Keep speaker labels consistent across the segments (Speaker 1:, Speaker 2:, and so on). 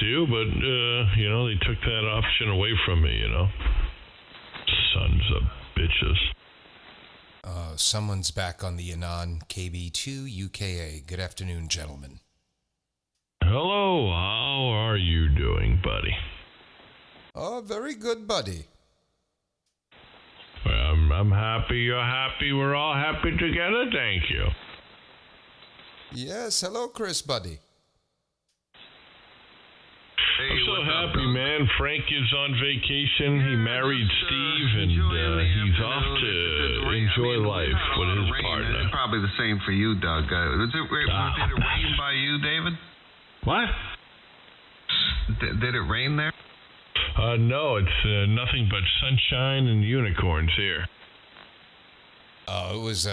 Speaker 1: do, but, they took that option away from me, Sons of bitches.
Speaker 2: Someone's back on the Anon KB2 UKA. Good afternoon, gentlemen.
Speaker 1: Hello, how are you doing, buddy?
Speaker 2: Oh, very good, buddy.
Speaker 1: I'm happy you're happy. We're all happy together. Thank you.
Speaker 2: Yes, hello, Chris, buddy.
Speaker 3: Hey,
Speaker 1: I'm so happy,
Speaker 3: up,
Speaker 1: man. Frank is on vacation. He married Steve, and he's off to enjoy life with his partner.
Speaker 3: It's probably the same for you, Doug. Did it rain by you, David?
Speaker 1: What?
Speaker 3: Did it rain there?
Speaker 1: No, it's nothing but sunshine and unicorns here.
Speaker 2: Oh, it was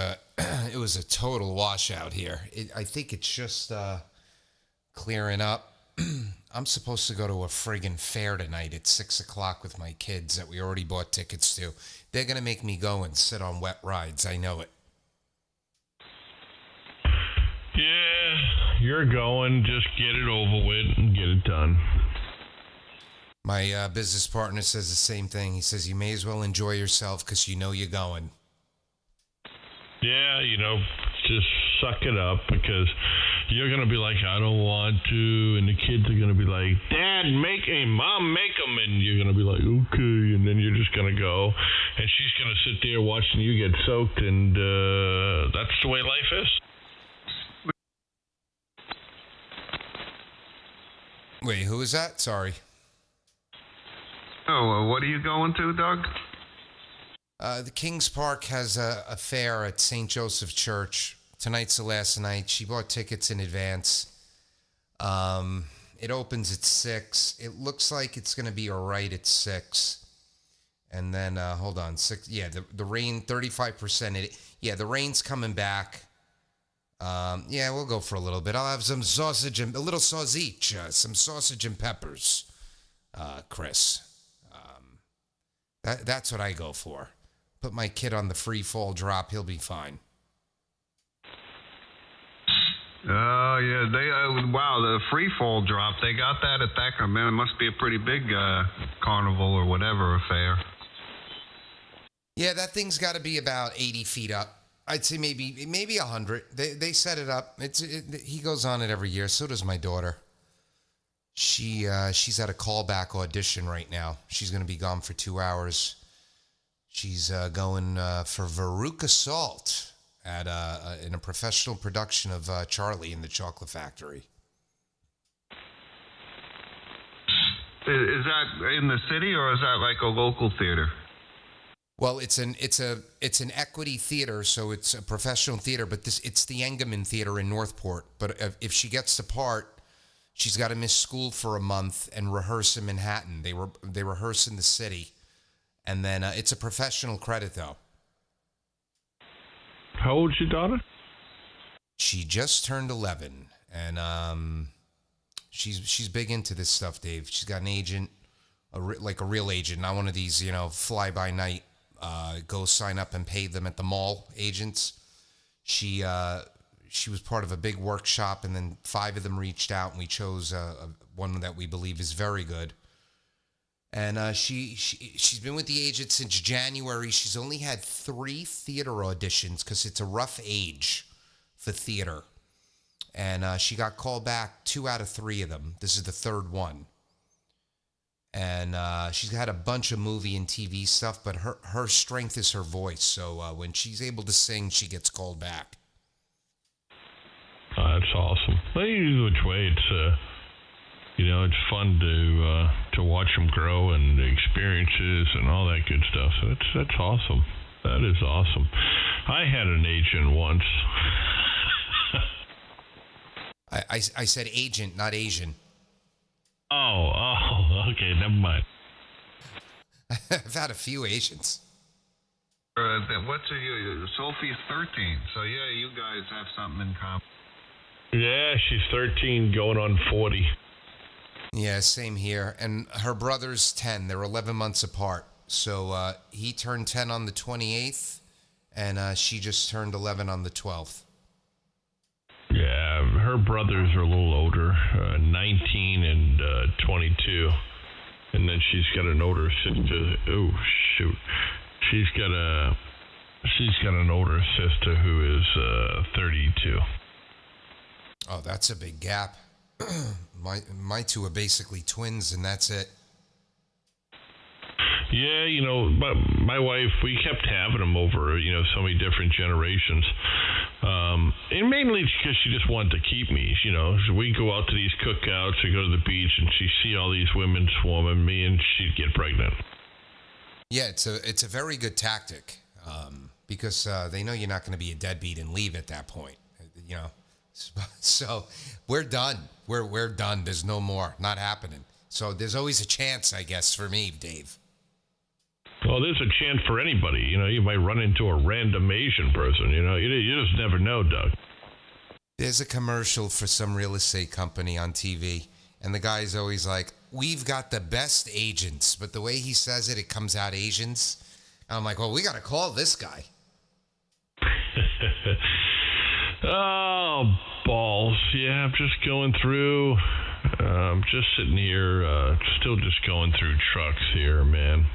Speaker 2: a total washout here. I think it's just clearing up. I'm supposed to go to a friggin' fair tonight at 6 o'clock with my kids that we already bought tickets to. They're going to make me go and sit on wet rides. I know it.
Speaker 1: Yeah, you're going. Just get it over with and get it done.
Speaker 2: My business partner says the same thing. He says you may as well enjoy yourself because you know you're going.
Speaker 1: Yeah, just suck it up because you're going to be like, I don't want to. And the kids are going to be like, Dad, Mom, make them. And you're going to be like, okay. And then you're just going to go. And she's going to sit there watching you get soaked. And that's the way life is.
Speaker 2: Wait, who is that? Sorry.
Speaker 3: Oh, what are you going to, Doug?
Speaker 2: The Kings Park has a fair at St. Joseph Church. Tonight's the last night. She bought tickets in advance. It opens at 6. It looks like it's going to be all right at 6. And then, hold on, 6. Yeah, the rain, 35%. The rain's coming back. We'll go for a little bit. I'll have some sausage and a little sausage, some sausage and peppers, Chris. That's what I go for. Put my kid on the free fall drop. He'll be fine.
Speaker 3: Oh, yeah. The free fall drop. They got that at that. Man, it must be a pretty big carnival or whatever affair.
Speaker 2: Yeah, that thing's got to be about 80 feet up. I'd say maybe 100. They set it up. He goes on it every year. So does my daughter. She's at a callback audition right now. She's going to be gone for 2 hours. She's going for Veruca Salt in a professional production of Charlie and the Chocolate Factory.
Speaker 3: Is that in the city or is that like a local theater?
Speaker 2: Well, it's an equity theater, so it's a professional theater. But it's the Engelman Theater in Northport. But if she gets the part, she's got to miss school for a month and rehearse in Manhattan. They rehearse in the city, and then it's a professional credit though.
Speaker 1: How old's your daughter?
Speaker 2: She just turned 11, and she's big into this stuff, Dave. She's got an agent, like a real agent, not one of these fly by night. Go sign up and pay them at the mall agents. She was part of a big workshop, and then 5 of them reached out, and we chose one that we believe is very good. And she's been with the agent since January. She's only had 3 theater auditions because it's a rough age for theater. And she got called back 2 out of 3 of them. This is the 3rd one. And she's had a bunch of movie and TV stuff, but her strength is her voice. So when she's able to sing, she gets called back.
Speaker 1: That's awesome. Either which way, it's it's fun to watch them grow and the experiences and all that good stuff. So that's awesome. That is awesome. I had an agent once.
Speaker 2: I said agent, not Asian.
Speaker 1: Oh, okay, never mind.
Speaker 2: I've had a few agents.
Speaker 3: What's you? Sophie's 13, so yeah, you guys have something in common.
Speaker 1: Yeah, she's 13, going on 40.
Speaker 2: Yeah, same here. And her brother's 10. They're 11 months apart. So he turned 10 on the 28th, and she just turned 11 on the 12th.
Speaker 1: Yeah, her brothers are a little older, 19 and 22. And then she's got an older sister. Oh, shoot. She's got an older sister who is 32.
Speaker 2: Oh, that's a big gap. My two are basically twins, and that's it.
Speaker 1: Yeah, my wife, we kept having them over, so many different generations. And mainly because she just wanted to keep me, So we go out to these cookouts, we go to the beach, and she'd see all these women swarming me, and she'd get pregnant.
Speaker 2: Yeah, it's a very good tactic, because they know you're not going to be a deadbeat and leave at that point, So we're done. We're done. There's no more. Not happening. So there's always a chance, I guess, for me, Dave.
Speaker 1: Well, there's a chance for anybody. You might run into a random Asian person. You just never know, Doug.
Speaker 2: There's a commercial for some real estate company on TV, and the guy's always like, "We've got the best agents," but the way he says it, it comes out Asians. And I'm like, well, we got to call this guy.
Speaker 1: Oh, balls. Yeah, I'm just going through. Just sitting here, still just going through trucks here, man.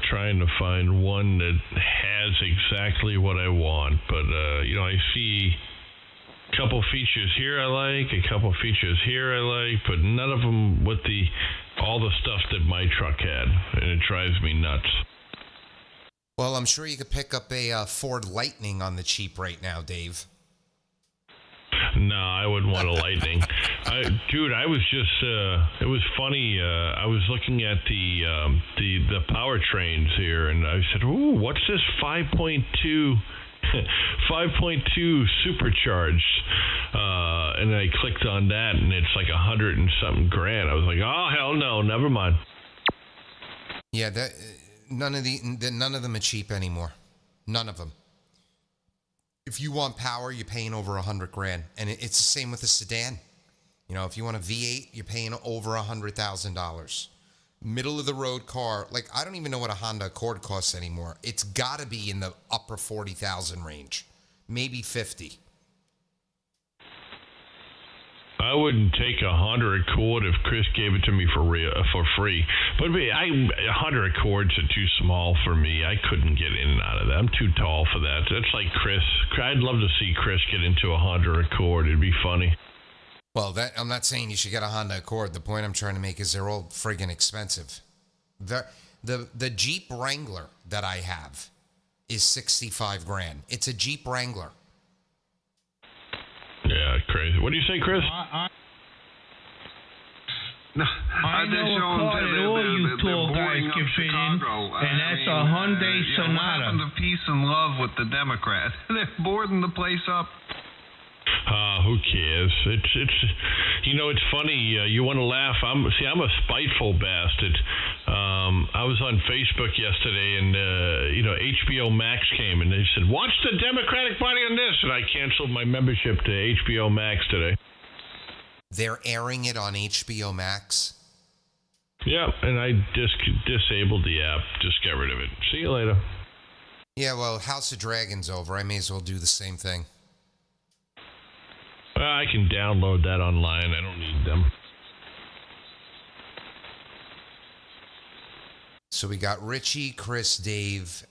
Speaker 1: Trying to find one that has exactly what I want, but I see a couple features here I like, a couple features here I like, but none of them with all the stuff that my truck had, and it drives me nuts.
Speaker 2: Well, I'm sure you could pick up a Ford Lightning on the cheap right now, Dave.
Speaker 1: No, I wouldn't want a Lightning. Dude, I was just, it was funny. I was looking at the powertrains here, and I said, ooh, what's this 5.2 supercharged? And I clicked on that, and it's like $100 and something grand. I was like, oh, hell no, never mind.
Speaker 2: Yeah, none of them are cheap anymore. None of them. If you want power, you're paying over $100,000, and it's the same with a sedan. If you want a V8, you're paying over $100,000. Middle of the road car, like I don't even know what a Honda Accord costs anymore. It's got to be in the upper 40,000 range, maybe 50.
Speaker 1: I wouldn't take a Honda Accord if Chris gave it to me for free. But Honda Accords are too small for me. I couldn't get in and out of that. I'm too tall for that. That's like Chris. I'd love to see Chris get into a Honda Accord. It'd be funny.
Speaker 2: Well, I'm not saying you should get a Honda Accord. The point I'm trying to make is they're all friggin' expensive. The Jeep Wrangler that I have is $65,000. It's a Jeep Wrangler.
Speaker 1: Yeah, crazy. What do you say, Chris?
Speaker 4: I know a car that all you tall guys can fit in, and that's a Hyundai Sonata.
Speaker 3: What happened to peace and love with the Democrats? They're boarding the place up.
Speaker 1: Who cares? It's funny. You want to laugh. I'm a spiteful bastard. I was on Facebook yesterday, and HBO Max came, and they said, "Watch the Democratic Party on this," and I canceled my membership to HBO Max today.
Speaker 2: They're airing it on HBO Max.
Speaker 1: Yeah, and I disabled the app. Just get rid of it. See you later.
Speaker 2: Yeah, well, House of Dragon's over. I may as well do the same thing.
Speaker 1: I can download that online. I don't need them.
Speaker 2: So we got Richie, Chris, Dave.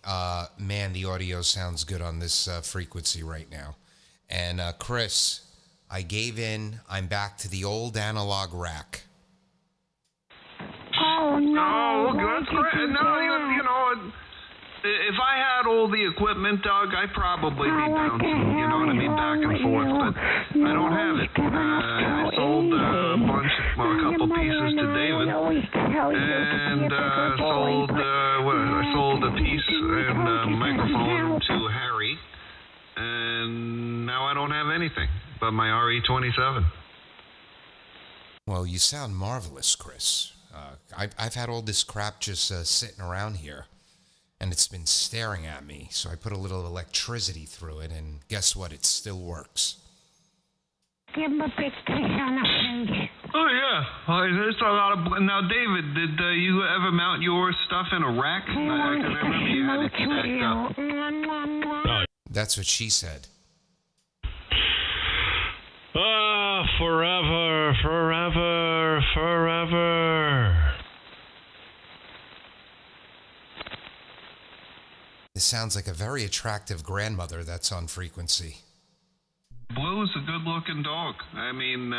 Speaker 2: Man, the audio sounds good on this frequency right now. And Chris, I gave in. I'm back to the old analog rack.
Speaker 5: Oh, no.
Speaker 3: Oh, that's great. No, if I had all the equipment, Doug, I'd probably be bouncing, back and forth, but I don't have it. I sold a couple pieces to David, and I sold a piece and a microphone to Harry, and now I don't have anything but my RE27.
Speaker 2: Well, you sound marvelous, Chris. I've had all this crap just sitting around here, and it's been staring at me, so I put a little electricity through it, and guess what? It still works.
Speaker 5: Give him a big kiss on the face.
Speaker 3: Oh, yeah. There's a lot of... Now, David, did you ever mount your stuff in a rack? I can remember you had it stacked up.
Speaker 2: That's what she said.
Speaker 1: forever, forever, forever.
Speaker 2: This sounds like a very attractive grandmother that's on frequency.
Speaker 3: Blue's a good-looking dog. I mean,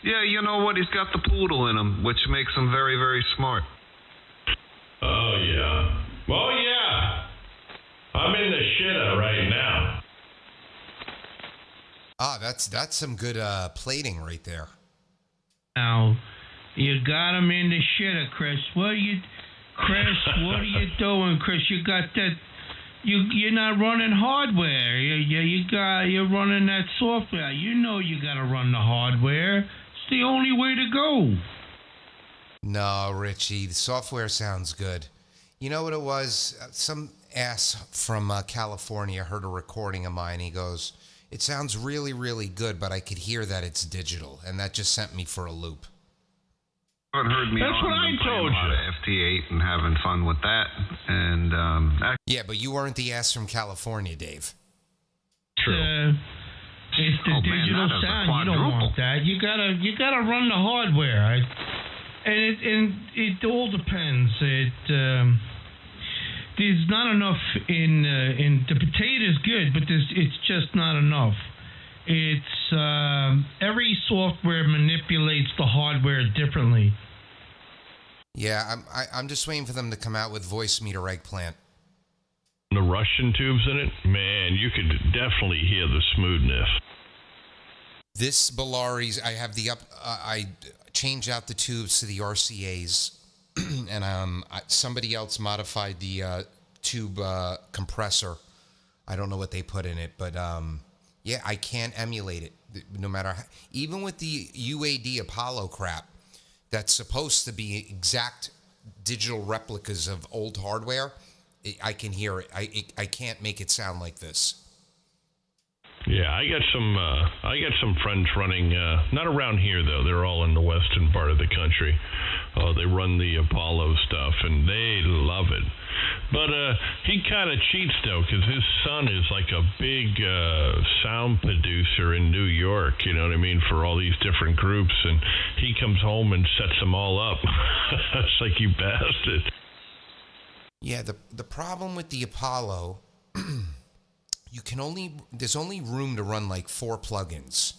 Speaker 3: yeah, you know what? He's got the poodle in him, which makes him very, very smart.
Speaker 1: Oh, yeah. Oh, yeah. I'm in the shitter right now.
Speaker 2: Ah, that's some good plating right there.
Speaker 4: Now, you got him in the shitter, Chris. What are you doing, Chris? You got that. You're not running hardware. You're running that software. You know you got to run the hardware. It's the only way to go.
Speaker 2: No, Richie, the software sounds good. You know what it was? Some ass from California heard a recording of mine. He goes, "It sounds really, really good, but I could hear that it's digital," and that just sent me for a loop.
Speaker 3: You haven't heard me
Speaker 1: That's what I told you.
Speaker 3: A lot of FT8 and having fun with that, and
Speaker 2: yeah, but you weren't the ass from California, Dave.
Speaker 1: True.
Speaker 4: It's the digital sound. You don't want that. You gotta run the hardware. And it all depends. There's not enough in the potato's good, but it's just not enough. It's every software manipulates the hardware differently.
Speaker 2: Yeah, I'm just waiting for them to come out with voice meter eggplant.
Speaker 1: The Russian tubes in it, man, you could definitely hear the smoothness.
Speaker 2: This Bellari's, I have I change out the tubes to the RCAs, and somebody else modified the tube compressor. I don't know what they put in it, but yeah, I can't emulate it. No matter how, even with the UAD Apollo crap, that's supposed to be exact digital replicas of old hardware. I can hear it. I can't make it sound like this.
Speaker 1: Yeah, I got some friends running, not around here though. They're all in the western part of the country. They run the Apollo stuff and they love it. But he kind of cheats though, because his son is like a big sound producer in New York. You know what I mean, for all these different groups, and he comes home and sets them all up. It's like, you bastard.
Speaker 2: Yeah, the problem with the Apollo. There's only room to run like 4 plugins,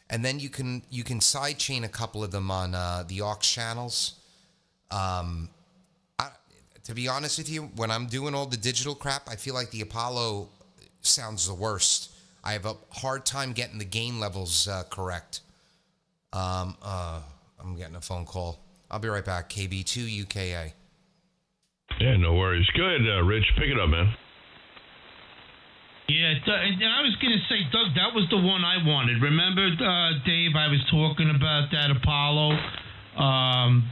Speaker 2: and then you can sidechain a couple of them on the aux channels. To be honest with you, when I'm doing all the digital crap, I feel like the Apollo sounds the worst. I have a hard time getting the gain levels correct. I'm getting a phone call. I'll be right back. KB2 UKA.
Speaker 1: Yeah, no worries. Go ahead, Rich. Pick it up, man.
Speaker 4: Yeah, I was going to say, Doug, that was the one I wanted. Remember, Dave, I was talking about that Apollo,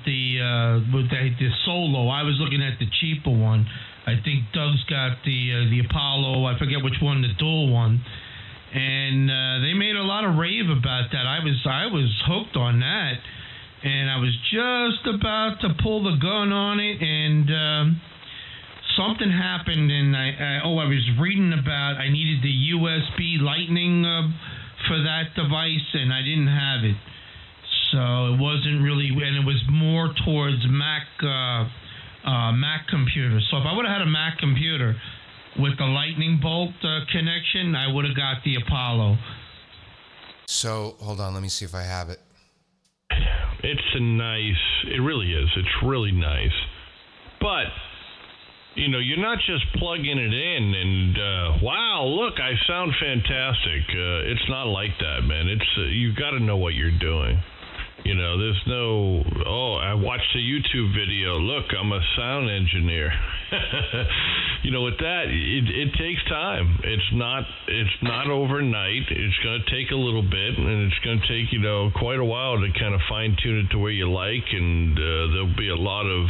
Speaker 4: the Solo. I was looking at the cheaper one. I think Doug's got the Apollo. I forget which one, the dual one. And they made a lot of rave about that. I was hooked on that. And I was just about to pull the gun on it, and something happened, and I was reading about I needed the USB Lightning for that device, and I didn't have it. So it wasn't really, and it was more towards Mac computer. So if I would have had a Mac computer with the Lightning bolt connection, I would have got the Apollo.
Speaker 2: So hold on, let me see if I have it.
Speaker 1: It really is. It's really nice. But, you know, you're not just plugging it in and, wow, look, I sound fantastic. It's not like that, man. It's you got to know what you're doing. You know, there's no, I watched a YouTube video. Look, I'm a sound engineer. You know, with that, it takes time. It's not overnight. It's going to take a little bit, and it's going to take, you know, quite a while to kind of fine tune it to where you like, and there'll be a lot of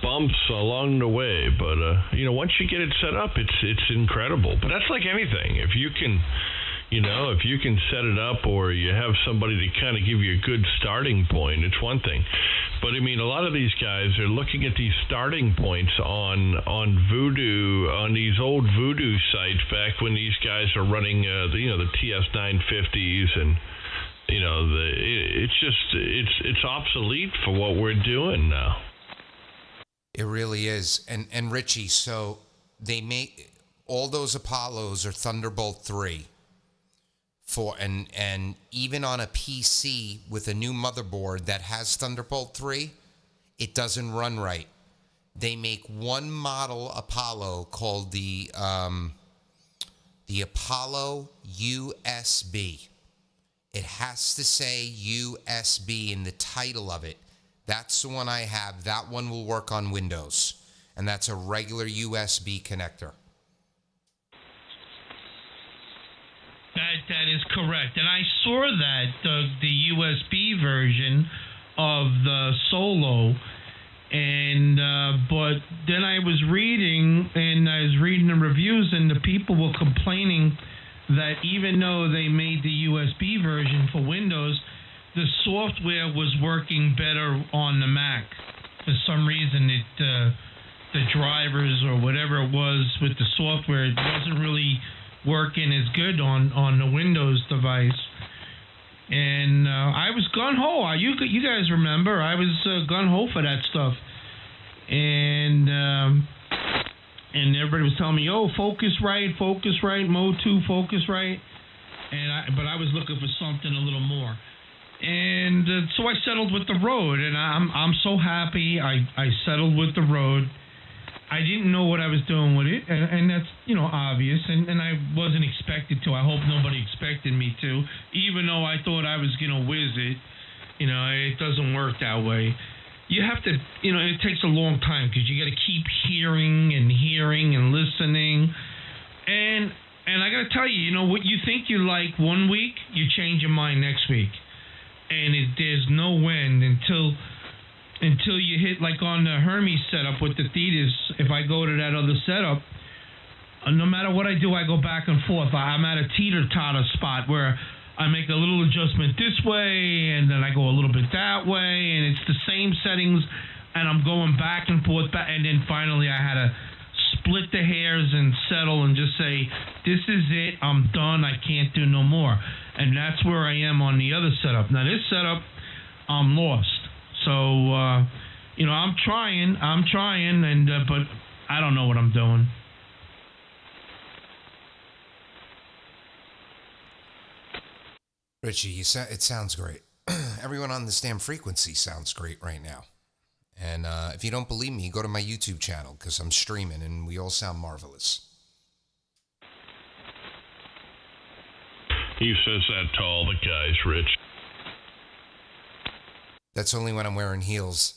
Speaker 1: bumps along the way. But you know, once you get it set up, it's incredible. But that's like anything. If you can You know, if you can set it up or you have somebody to kind of give you a good starting point, it's one thing. But I mean, a lot of these guys are looking at these starting points on Voodoo, on these old Voodoo sites back when these guys are running, the TS 950s, and it's obsolete for what we're doing now.
Speaker 2: It really is. And Richie, so they make all those Apollos are Thunderbolt 3 and even on a PC with a new motherboard that has Thunderbolt 3, it doesn't run right. They make one model Apollo called the Apollo USB. It has to say USB in the title of it. That's the one I have. That one will work on Windows. And that's a regular USB connector.
Speaker 4: That is correct. And I saw that, the USB version of the Solo. And but then I was reading the reviews, and the people were complaining that even though they made the USB version for Windows, the software was working better on the Mac. For some reason, the drivers or whatever it was with the software, it wasn't really working as good on the Windows device. And I was gung-ho. You guys remember, I was gung-ho for that stuff. And everybody was telling me, oh, focus right, mode 2, focus right. But I was looking for something a little more. And so I settled with the Rode, and I'm so happy I settled with the Rode. I didn't know what I was doing with it, and that's, obvious, and I wasn't expected to. I hope nobody expected me to, even though I thought I was going to whiz it. It doesn't work that way. You have to, it takes a long time because you got to keep hearing and listening. And I got to tell you, what you think you like one week, you change your mind next week. And there's no end until you hit, like on the Hermes setup with the Thetis. If I go to that other setup, no matter what I do, I go back and forth. I'm at a teeter-totter spot where I make a little adjustment this way, and then I go a little bit that way, and it's the same settings, and I'm going back and forth, and then finally I had to split the hairs and settle and just say, this is it, I'm done, I can't do no more. And that's where I am on the other setup. Now this setup, I'm lost. So, I'm trying, and but I don't know what I'm doing.
Speaker 2: Richie, it sounds great. Everyone on this damn frequency sounds great right now. And if you don't believe me, go to my YouTube channel because I'm streaming and we all sound marvelous.
Speaker 1: He says that to all the guys, Rich.
Speaker 2: That's only when I'm wearing heels.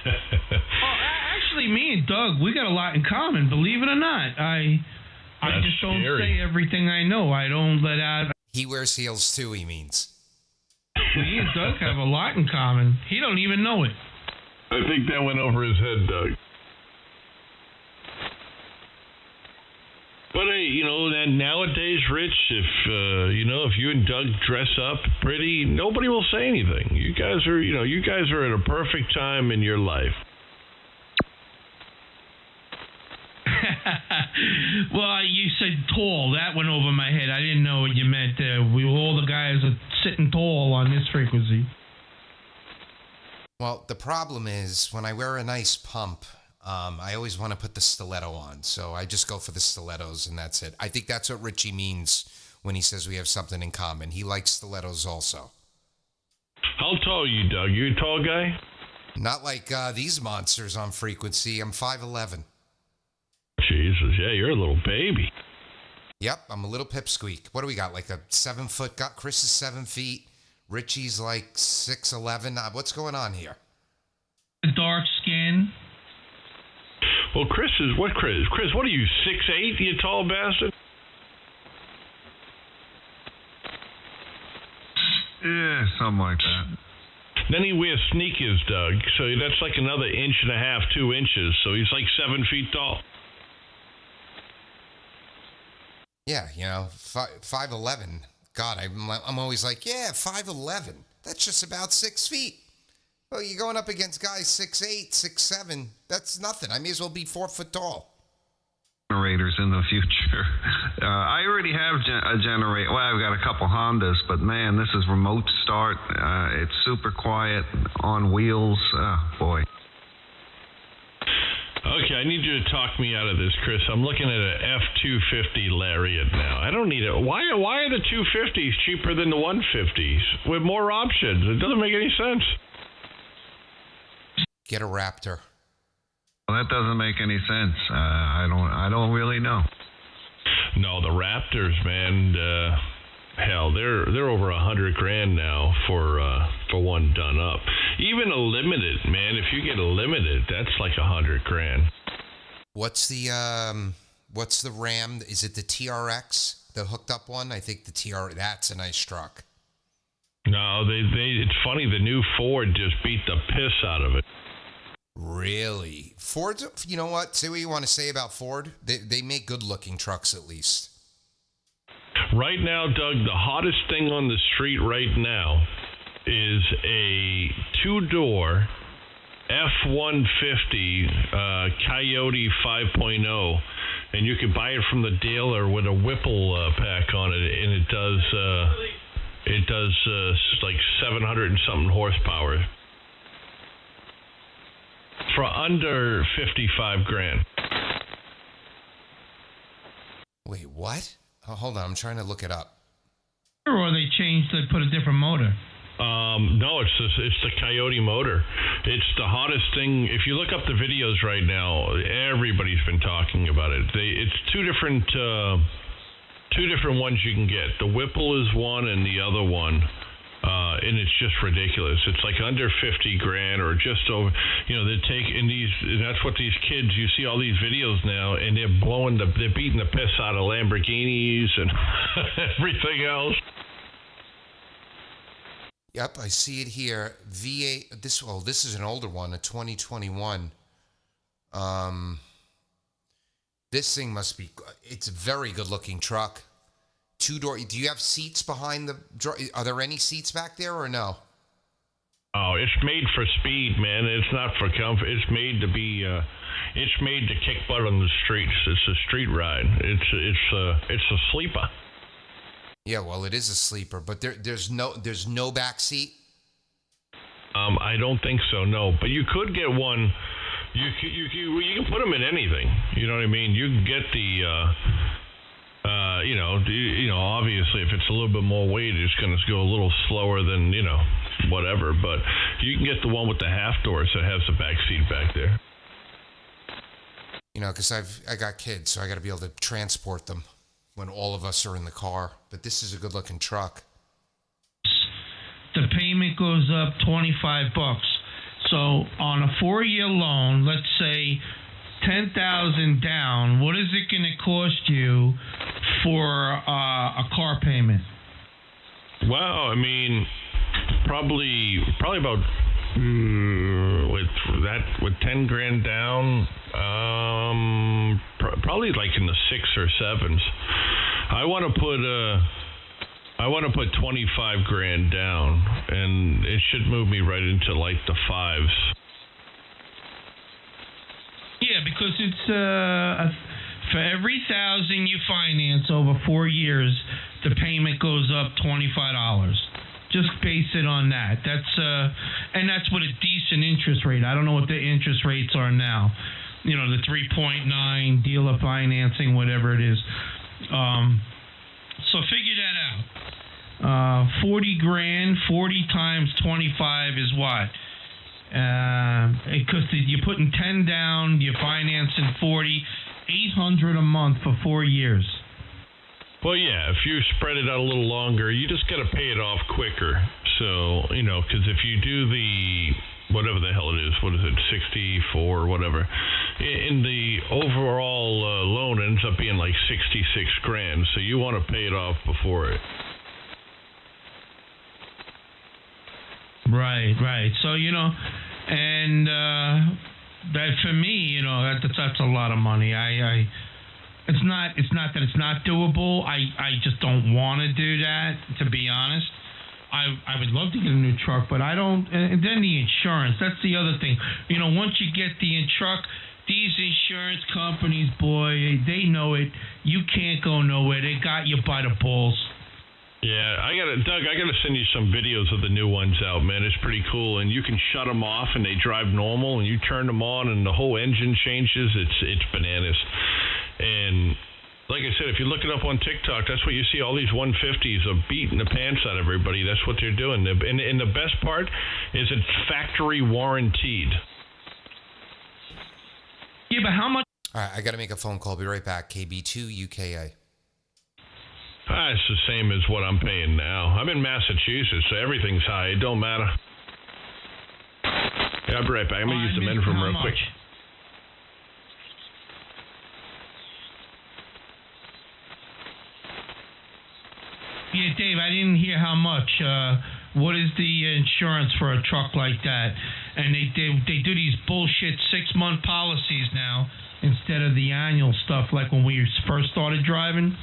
Speaker 4: Actually, me and Doug, we got a lot in common, believe it or not. I just don't say everything I know. I don't let out.
Speaker 2: He wears heels too, he means.
Speaker 4: Me and Doug have a lot in common. He don't even know it.
Speaker 1: I think that went over his head, Doug. But hey, that nowadays, Rich, if you and Doug dress up pretty, nobody will say anything. You guys are at a perfect time in your life.
Speaker 4: Well, you said tall. That went over my head. I didn't know what you meant. All the guys are sitting tall on this frequency.
Speaker 2: Well, the problem is when I wear a nice pump, I always want to put the stiletto on. So I just go for the stilettos and that's it. I think that's what Richie means when he says we have something in common. He likes stilettos also.
Speaker 1: How tall are you, Doug? You a tall guy?
Speaker 2: Not like these monsters on frequency. I'm 5'11".
Speaker 1: Jesus, yeah, you're a little baby.
Speaker 2: Yep, I'm a little pipsqueak. What do we got? Like a 7 foot guy? Chris is 7 feet. Richie's like 6'11". What's going on here?
Speaker 4: Dark skin.
Speaker 1: Well, Chris, what are you, 6'8", you tall bastard?
Speaker 3: Yeah, something like that.
Speaker 1: Then he wears sneakers, Doug, so that's like another 1.5 inches, 2 inches, so he's like 7 feet tall.
Speaker 2: Yeah, 5'11". God, I'm always like, yeah, 5'11". That's just about 6 feet. Well, you're going up against guys 6'8", 6'7". That's nothing. I may as well be 4 foot tall.
Speaker 3: Generators in the future. I already have a generator. Well, I've got a couple Hondas, but man, this is remote start. It's super quiet on wheels. Boy.
Speaker 1: Okay, I need you to talk me out of this, Chris. I'm looking at an F-250 Lariat now. I don't need it. Why are the 250s cheaper than the 150s with more options? It doesn't make any sense.
Speaker 2: Get a Raptor.
Speaker 3: Well, that doesn't make any sense. I don't really know.
Speaker 1: No, the Raptors, man. Hell, they're over $100,000 now for one done up. Even a limited, man. If you get a limited, that's like $100,000.
Speaker 2: What's the Ram? Is it the TRX, the hooked up one? I think the TR. That's a nice truck.
Speaker 1: No, it's funny. The new Ford just beat the piss out of it.
Speaker 2: Really? Ford, you know what? Say what you want to say about Ford. They make good-looking trucks, at least.
Speaker 1: Right now, Doug, the hottest thing on the street right now is a 2-door F-150 Coyote 5.0, and you can buy it from the dealer with a Whipple pack on it, and it does like 700 and something horsepower. For under $55,000.
Speaker 2: Wait, what? Oh, hold on, I'm trying to look it up.
Speaker 4: Or they put a different motor.
Speaker 1: No, it's the Coyote motor. It's the hottest thing. If you look up the videos right now, everybody's been talking about it. It's two different ones you can get. The Whipple is one, and the other one. And it's just ridiculous. It's like under $50,000 or just over. They're taking these. That's what these kids. You see all these videos now, and they're beating the piss out of Lamborghinis and everything else.
Speaker 2: Yep, I see it here. V8. This is an older one, a 2021. This thing must be. It's a very good-looking truck. 2-door. Do you have seats behind the? Are there any seats back there or no?
Speaker 1: Oh, it's made for speed, man. It's not for comfort. It's made to be. It's made to kick butt on the streets. It's a street ride. It's a sleeper.
Speaker 2: Yeah, well, it is a sleeper, but there's no back seat.
Speaker 1: I don't think so. No, but you could get one. You can put them in anything. You know what I mean? You can get the. Obviously, if it's a little bit more weight, it's going to go a little slower than, whatever. But you can get the one with the half doors that has the back seat back there.
Speaker 2: Because I got kids, so I got to be able to transport them when all of us are in the car. But this is a good-looking truck.
Speaker 4: The payment goes up $25. So on a 4-year loan, let's say $10,000 down, what is it going to cost you for a car payment?
Speaker 1: Well, I mean, probably about with $10,000 down, probably like in the 6 or 7s. I want to put $25,000 down, and it should move me right into like the 5s.
Speaker 4: Yeah, because it's for every $1,000 you finance over 4 years, the payment goes up $25. Just base it on that. And that's with a decent interest rate. I don't know what the interest rates are now. The 3.9 dealer financing, whatever it is. So figure that out. $40,000, 40 times 25 is what? Because you're putting 10 down, you're financing 40, $800 a month for 4 years.
Speaker 1: Well, yeah, if you spread it out a little longer, you just got to pay it off quicker. So, because if you do the, whatever the hell it is, what is it, 64 or whatever, in the overall loan ends up being like $66,000. So you want to pay it off before it.
Speaker 4: Right. So, and that for me, that's a lot of money. It's not that it's not doable. I just don't want to do that, to be honest. I would love to get a new truck, but I don't. And then the insurance, that's the other thing. You know, once you get the truck, these insurance companies, boy, they know it. You can't go nowhere. They got you by the balls.
Speaker 1: Yeah, Doug, I gotta send you some videos of the new ones out, man. It's pretty cool, and you can shut them off, and they drive normal, and you turn them on, and the whole engine changes. It's bananas. And like I said, if you look it up on TikTok, that's what you see. All these 150s are beating the pants out of everybody. That's what they're doing. And the best part is it's factory warranted.
Speaker 4: Yeah, but how much?
Speaker 2: All right, I got to make a phone call. Be right back. KB2 UKA.
Speaker 1: It's the same as what I'm paying now. I'm in Massachusetts, so everything's high. It don't matter. Yeah, I'll be right back. I'm going to use the men from real quick.
Speaker 4: Yeah, Dave, I didn't hear how much. What is the insurance for a truck like that? And they do these bullshit 6-month policies now instead of the annual stuff like when we first started driving.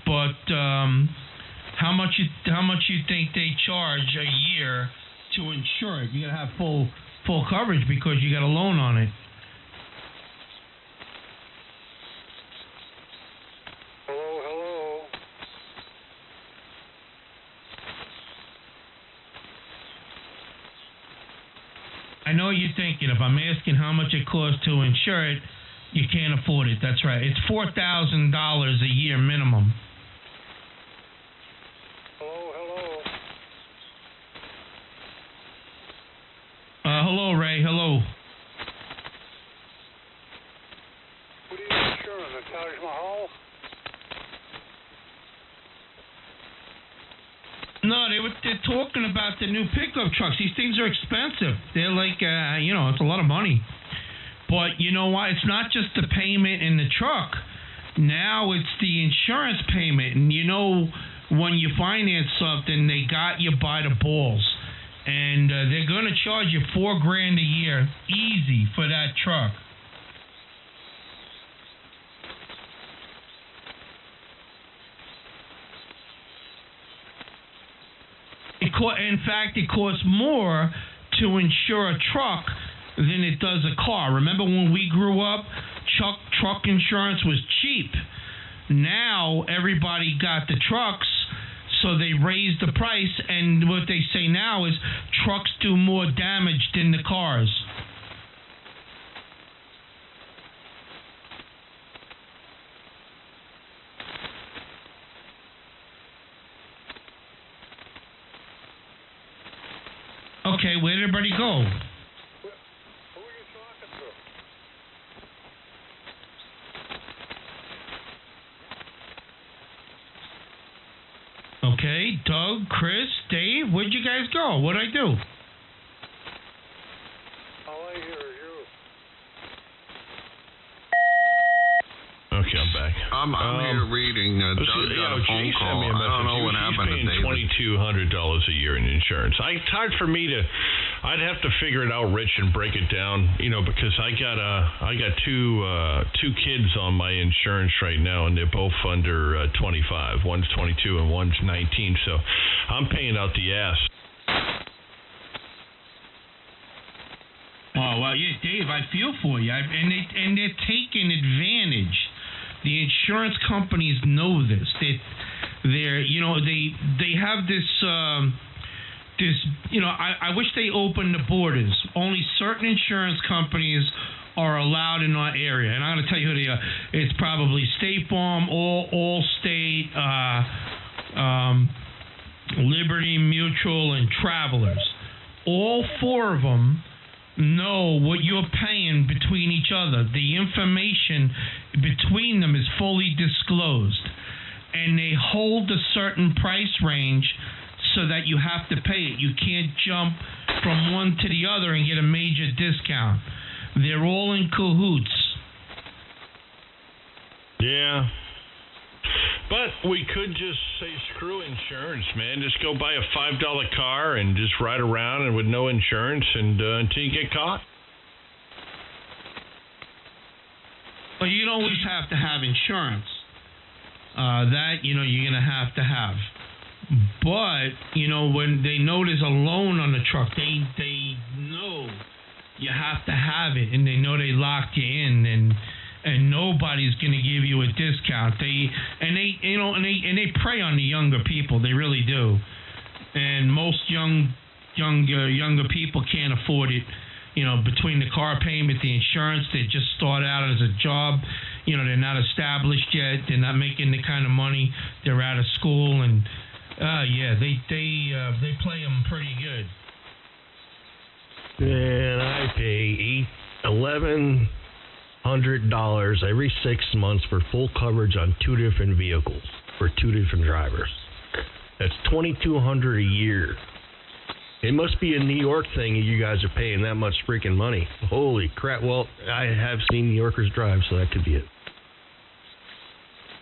Speaker 4: But how much you think they charge a year to insure it? You gotta have full coverage because you got a loan on it.
Speaker 6: Hello.
Speaker 4: I know you're thinking, if I'm asking how much it costs to insure it, you can't afford it. That's right. It's $4,000 a year minimum.
Speaker 6: Hello.
Speaker 4: Hello, Ray. Hello.
Speaker 6: What are you insuring? The Taj Mahal?
Speaker 4: No, they're talking about the new pickup trucks. These things are expensive. They're like, it's a lot of money. But you know what? It's not just the payment in the truck. Now it's the insurance payment. And you know, when you finance something, they got you by the balls. And they're going to charge you $4,000 a year easy for that truck. In fact, it costs more to insure a truck than it does a car. Remember when we grew up, truck insurance was cheap. Now everybody got the trucks, so they raised the price, and what they say now is trucks do more damage than the cars. Okay, where did everybody go?
Speaker 6: Who are you talking to?
Speaker 4: Okay, Doug, Chris, Dave, where'd you guys go? What'd I do?
Speaker 6: All I hear is you.
Speaker 1: Okay, I'm back.
Speaker 3: I'm here reading. Doug got a phone
Speaker 1: Jay
Speaker 3: call.
Speaker 1: sent me a message.
Speaker 3: I don't know what happened to
Speaker 1: He's paying $2,200 a year in insurance. It's hard for me to. I'd have to figure it out, Rich, and break it down. Because I got two kids on my insurance right now, and they're both under 25. One's 22 and one's 19. So I'm paying out the ass.
Speaker 4: Oh, well, yeah, Dave, I feel for you. And they're taking advantage. The insurance companies know this. They have this. I wish they opened the borders. Only certain insurance companies are allowed in our area, and I'm going to tell you who they are. It's probably State Farm, Allstate, Liberty Mutual, and Travelers. All 4 of them know what you're paying between each other. The information between them is fully disclosed, and they hold a certain price range so that you have to pay it. You can't jump from one to the other and get a major discount. They're all in cahoots.
Speaker 1: Yeah. But we could just say screw insurance, man. Just go buy a $5 car and just ride around and with no insurance and until you get caught.
Speaker 4: But you always have to have insurance. That, you're going to have. But, when they know there's a loan on the truck, they know you have to have it, and they know they locked you in, and nobody's going to give you a discount. They prey on the younger people. They really do. And most younger people can't afford it. Between the car payment, the insurance, they just start out as a job. They're not established yet. They're not making the kind of money. They're out of school, and they play them pretty good.
Speaker 7: And I pay $1,100 every 6 months for full coverage on 2 different vehicles for 2 different drivers. That's $2,200 a year. It must be a New York thing that you guys are paying that much freaking money. Holy crap. Well, I have seen New Yorkers drive, so that could be it.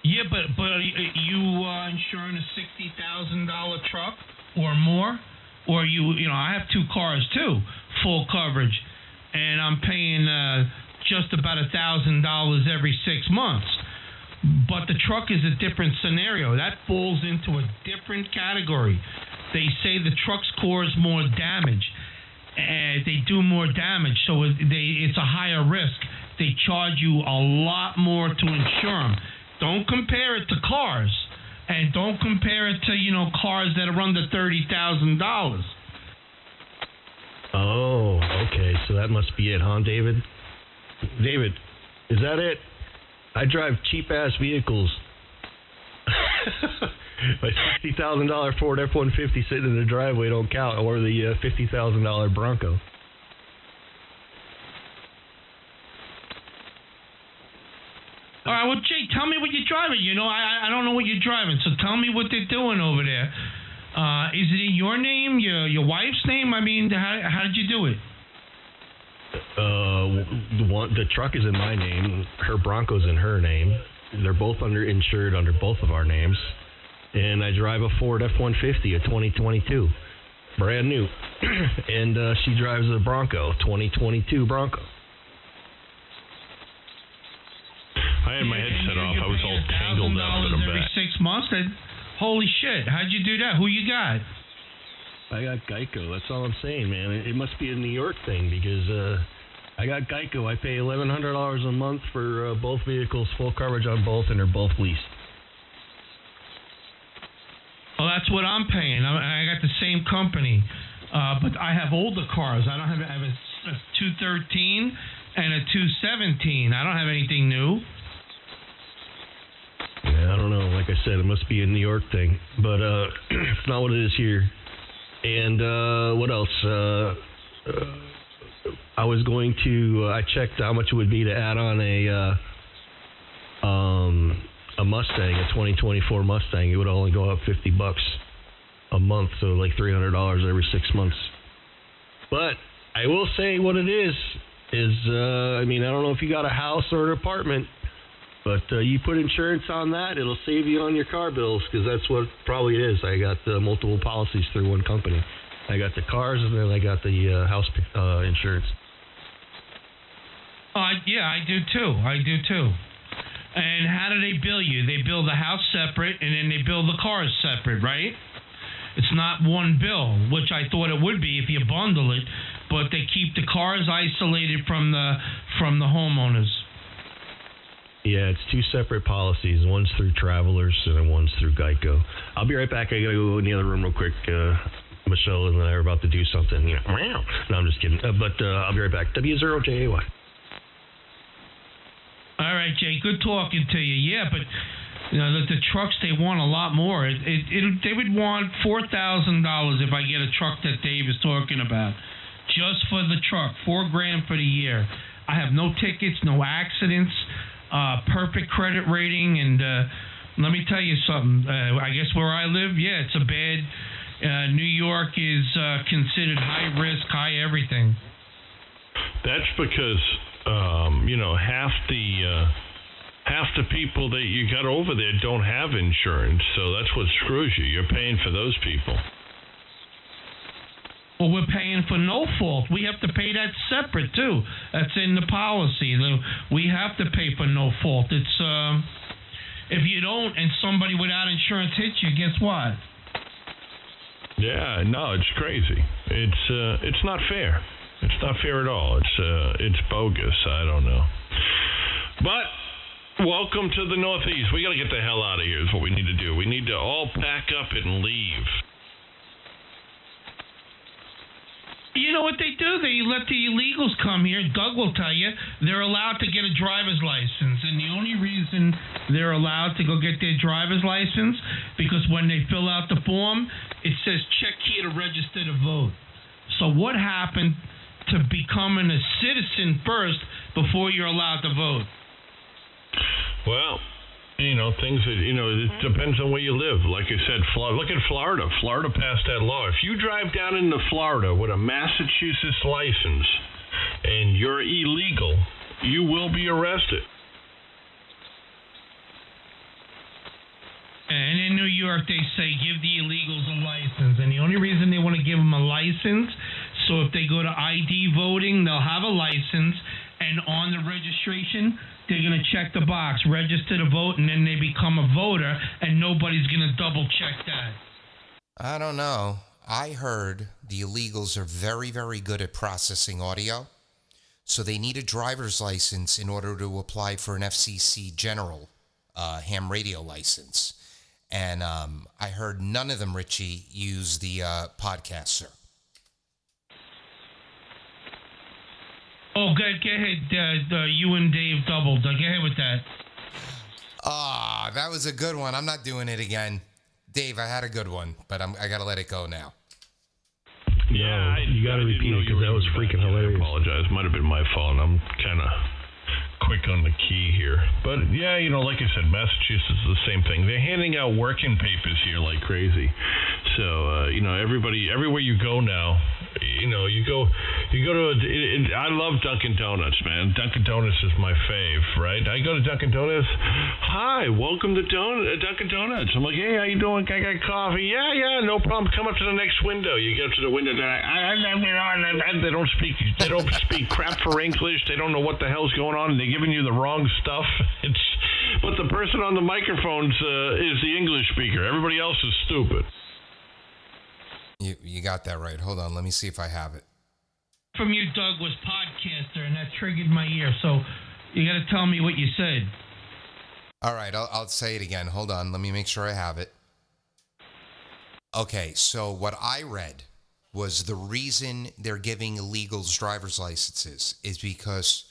Speaker 4: Yeah, but are you insuring a $60,000 truck or more? Or I have 2 cars too, full coverage, and I'm paying just about $1,000 every 6 months. But the truck is a different scenario. That falls into a different category. They say the truck scores more damage. They do more damage, so it's a higher risk. They charge you a lot more to insure them. Don't compare it to cars, and don't compare it to cars that are under $30,000.
Speaker 7: Oh, okay. So that must be it, huh, David? David, is that it? I drive cheap-ass vehicles. My $60,000 Ford F-150 sitting in the driveway don't count, or the $50,000 Bronco.
Speaker 4: All right, well, Jay, tell me what you're driving. I don't know what you're driving, so tell me what they're doing over there. Is it in your name, your wife's name? I mean, how did you do it?
Speaker 7: The truck is in my name. Her Bronco's in her name. They're both insured under both of our names. And I drive a Ford F-150, a 2022, brand new. And she drives a Bronco, 2022 Bronco.
Speaker 1: I had my headset off. I was all tangled up in the
Speaker 4: every
Speaker 1: back.
Speaker 4: 6 months? Holy shit. How'd you do that? Who you got?
Speaker 7: I got Geico. That's all I'm saying, man. It must be a New York thing because I got Geico. I pay $1,100 a month for both vehicles, full coverage on both, and they're both leased.
Speaker 4: Well, that's what I'm paying. I got the same company, but I have older cars. I have a 213 and a 217. I don't have anything new.
Speaker 7: Yeah, I don't know. Like I said, it must be a New York thing, but it's not what it is here. And what else? I was going to. I checked how much it would be to add on a Mustang, a 2024 Mustang. It would only go up $50 a month, so like $300 every 6 months. But I will say what it is I mean, I don't know if you got a house or an apartment, but you put insurance on that, it'll save you on your car bills, because that's what probably it is. I got multiple policies through one company. I got the cars, and then I got the house insurance.
Speaker 4: Yeah, I do too. And how do they bill you? They bill the house separate, and then they bill the cars separate, right? It's not one bill, which I thought it would be if you bundle it, but they keep the cars isolated from the homeowners.
Speaker 7: Yeah, it's 2 separate policies. One's through Travelers, and then one's through Geico. I'll be right back. I gotta go in the other room real quick. Michelle and I are about to do something. No, I'm just kidding. But I'll be right back. W0JAY.
Speaker 4: All right, Jay. Good talking to you. Yeah, but the trucks, they want a lot more. They would want $4,000 if I get a truck that Dave is talking about, just for the truck. $4,000 for the year. I have no tickets, no accidents, perfect credit rating, and let me tell you something. I guess where I live, yeah, it's a bad. New York is considered high risk, high everything.
Speaker 1: That's because half the people that you got over there don't have insurance, so that's what screws you. You're paying for those people.
Speaker 4: Well, we're paying for no fault. We have to pay that separate too. That's in the policy. We have to pay for no fault. It's if you don't, and somebody without insurance hits you, guess what?
Speaker 1: Yeah, no, it's crazy. It's not fair. It's not fair at all. It's bogus. I don't know. But welcome to the Northeast. We got to get the hell out of here is what we need to do. We need to all pack up and leave.
Speaker 4: You know what they do? They let the illegals come here. Doug will tell you they're allowed to get a driver's license, and the only reason they're allowed to go get their driver's license because when they fill out the form, it says check here to register to vote. So what happened to becoming a citizen first before you're allowed to vote?
Speaker 1: Well, things that, it depends on where you live. Like I said, look at Florida. Florida passed that law. If you drive down into Florida with a Massachusetts license and you're illegal, you will be arrested.
Speaker 4: And in New York, they say give the illegals a license. And the only reason they want to give them a license, so if they go to ID voting, they'll have a license. And on the registration, they're going to check the box, register to vote, and then they become a voter, and nobody's going to double check that.
Speaker 2: I don't know. I heard the illegals are very, very good at processing audio, so they need a driver's license in order to apply for an FCC general ham radio license. And I heard none of them, Richie, use the podcaster.
Speaker 4: Oh, go ahead. You and Dave doubled. Go ahead with that.
Speaker 2: That was a good one. I'm not doing it again. Dave, I had a good one, but I got to let it go now.
Speaker 1: Yeah,
Speaker 7: you got to repeat it because that was freaking hilarious.
Speaker 1: I apologize. Might have been my fault. I'm kind of quick on the key here. But, yeah, like I said, Massachusetts is the same thing. They're handing out working papers here like crazy. So, everybody, everywhere you go now, you go to I love Dunkin' Donuts, man. Dunkin' Donuts is my fave, right? I go to Dunkin' Donuts. Hi, welcome to Dunkin' Donuts. I'm like, hey, how you doing? I got coffee. Yeah, no problem. Come up to the next window. You get to the window. They don't speak crap for English. They don't know what the hell's going on, and they're giving you the wrong stuff. But the person on the microphones is the English speaker. Everybody else is stupid.
Speaker 2: You got that right. Hold on. Let me see if I have it.
Speaker 4: From you, Doug, was podcaster, and that triggered my ear. So you got to tell me what you said.
Speaker 2: All right. I'll say it again. Hold on. Let me make sure I have it. Okay. So what I read was the reason they're giving illegals driver's licenses is because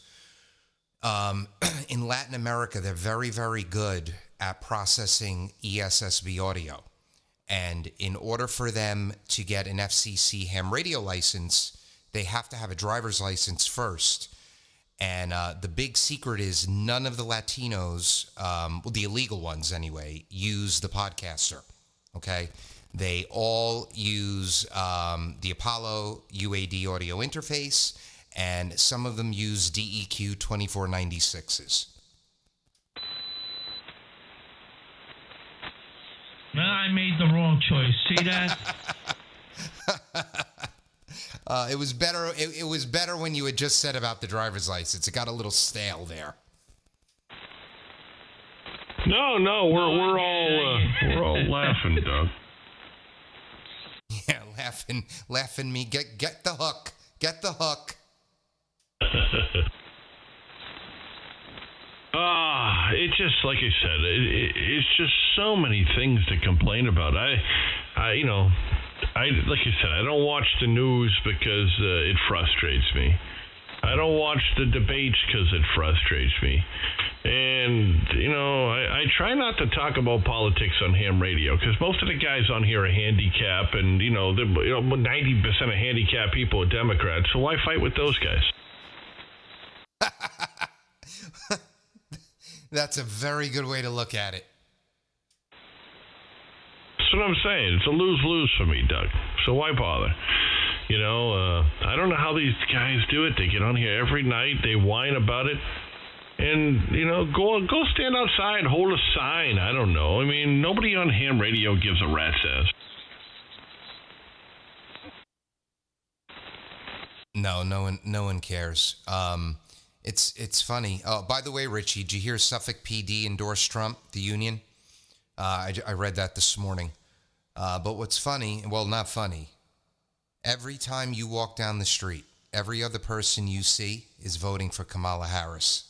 Speaker 2: in Latin America, they're very, very good at processing ESSB audio. And in order for them to get an FCC ham radio license, they have to have a driver's license first. And the big secret is none of the Latinos, the illegal ones anyway, use the podcaster, okay? They all use the Apollo UAD audio interface, and some of them use DEQ 2496s.
Speaker 4: I made the wrong choice. See that?
Speaker 2: It was better. It was better when you had just said about the driver's license. It got a little stale there.
Speaker 1: No, we're all laughing, Doug.
Speaker 2: Yeah, laughing me. Get the hook. Get the hook.
Speaker 1: It's just like I said. It's just so many things to complain about. I like I said, I don't watch the news because it frustrates me. I don't watch the debates because it frustrates me. And, I try not to talk about politics on ham radio because most of the guys on here are handicapped and, 90% of handicapped people are Democrats. So why fight with those guys?
Speaker 2: That's a very good way to look at it.
Speaker 1: That's what I'm saying. It's a lose-lose for me, Doug. So why bother? I don't know how these guys do it. They get on here every night. They whine about it. And, go stand outside, hold a sign. I don't know. I mean, nobody on ham radio gives a rat's ass.
Speaker 2: No one cares. It's funny. Oh, by the way, Richie, did you hear Suffolk PD endorsed Trump, the union? I read that this morning. But what's funny, well, not funny. Every time you walk down the street, every other person you see is voting for Kamala Harris.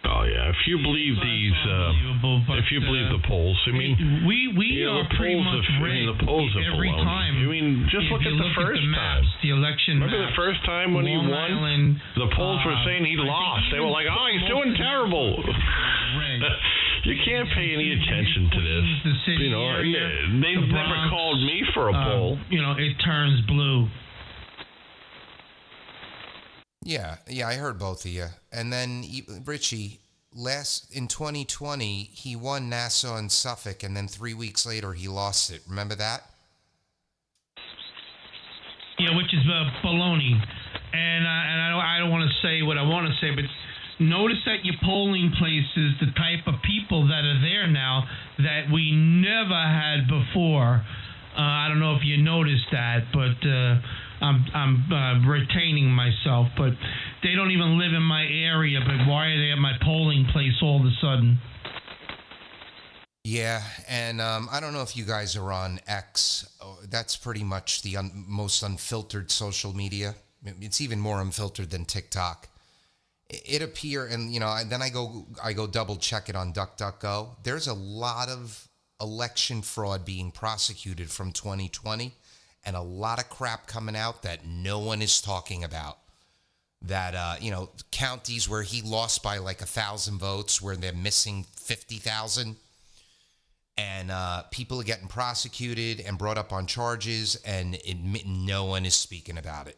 Speaker 1: Oh yeah, if you believe these, if you believe the polls, I mean,
Speaker 4: we are pretty much rigged
Speaker 1: the polls are
Speaker 4: every
Speaker 1: baloney.
Speaker 4: time.
Speaker 1: I mean, just look at the first time.
Speaker 4: The election.
Speaker 1: Remember the first time when he won? The polls were saying he lost. They were like, "Oh, he's doing terrible." You can't pay any attention to this. You know, they've never called me for a poll.
Speaker 4: It turns blue.
Speaker 2: Yeah, I heard both of you. And then Richie, in 2020, he won Nassau and Suffolk, and then 3 weeks later he lost it. Remember that?
Speaker 4: Yeah, which is baloney. And I don't want to say what I want to say, but notice at your polling places the type of people that are there now that we never had before. I don't know if you noticed that, but I'm retaining myself. But they don't even live in my area, but why are they at my polling place all of a sudden?
Speaker 2: Yeah, and I don't know if you guys are on X. That's pretty much the most unfiltered social media. It's even more unfiltered than TikTok. It appear, and then I go double check it on DuckDuckGo. There's a lot of election fraud being prosecuted from 2020, and a lot of crap coming out that no one is talking about. That counties where he lost by like 1,000 votes, where they're missing 50,000, and people are getting prosecuted and brought up on charges, and no one is speaking about it.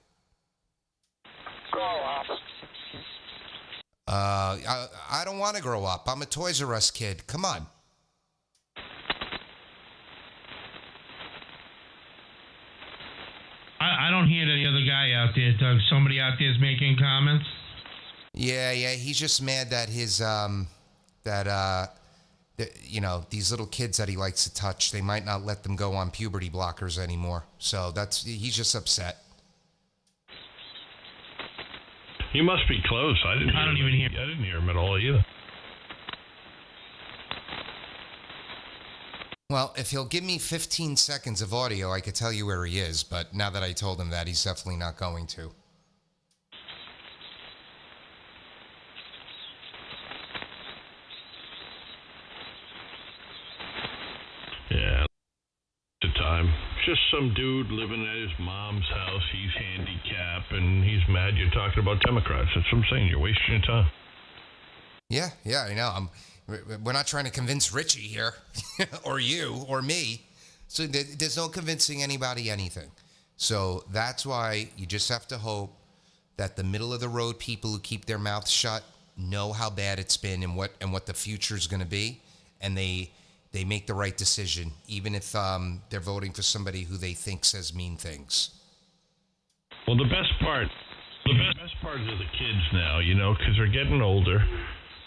Speaker 2: I don't want to grow up. I'm a Toys R Us kid. Come on.
Speaker 4: I don't hear the other guy out there, Doug. Somebody out there is making comments.
Speaker 2: Yeah. He's just mad that his these little kids that he likes to touch, they might not let them go on puberty blockers anymore. So he's just upset.
Speaker 1: He must be close. I didn't hear him at all either.
Speaker 2: Well, if he'll give me 15 seconds of audio, I could tell you where he is. But now that I told him that, he's definitely not going to.
Speaker 1: Yeah, the time. Just some dude living at his mom's house. He's handicapped, and he's mad you're talking about Democrats. That's what I'm saying. You're wasting your time.
Speaker 2: Yeah, I know. We're not trying to convince Richie here, or you, or me. So there's no convincing anybody anything. So that's why you just have to hope that the middle of the road people who keep their mouths shut know how bad it's been and what the future is going to be, and they make the right decision, even if they're voting for somebody who they think says mean things.
Speaker 1: Well, the best part is the kids now, because they're getting older,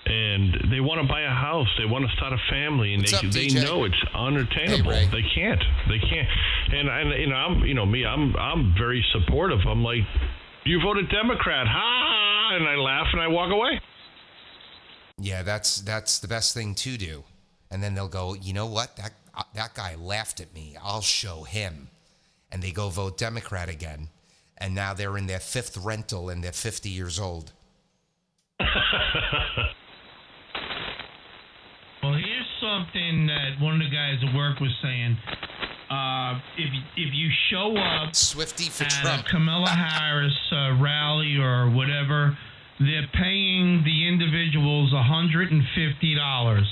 Speaker 1: and they want to buy a house, they want to start a family, and they know it's unattainable.
Speaker 2: Hey,
Speaker 1: they can't, and I'm very supportive. I'm like, you voted Democrat, ha, and I laugh and I walk away.
Speaker 2: Yeah, that's the best thing to do. And then they'll go, you know what? That guy laughed at me. I'll show him. And they go vote Democrat again. And now they're in their fifth rental and they're 50 years old.
Speaker 4: Well, here's something that one of the guys at work was saying. If you show up
Speaker 2: Swifty for
Speaker 4: at
Speaker 2: Trump.
Speaker 4: a Kamala Harris rally or whatever, they're paying the individuals $150.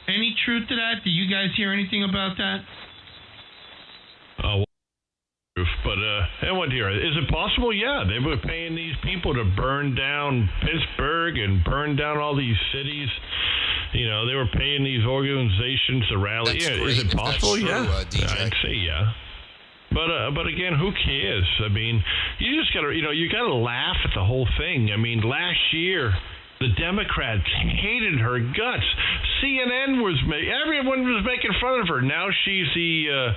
Speaker 4: Any truth to that? Do you guys hear anything about that?
Speaker 1: But what here? Is it possible? Yeah, they were paying these people to burn down Pittsburgh and burn down all these cities. They were paying these organizations to rally.
Speaker 2: That's
Speaker 1: yeah,
Speaker 2: great.
Speaker 1: Is it possible?
Speaker 2: That's true,
Speaker 1: yeah,
Speaker 2: DJ.
Speaker 1: I'd say yeah. But again, who cares? I mean, you just gotta laugh at the whole thing. I mean, last year the Democrats hated her guts. CNN everyone was making fun of her. Now she's the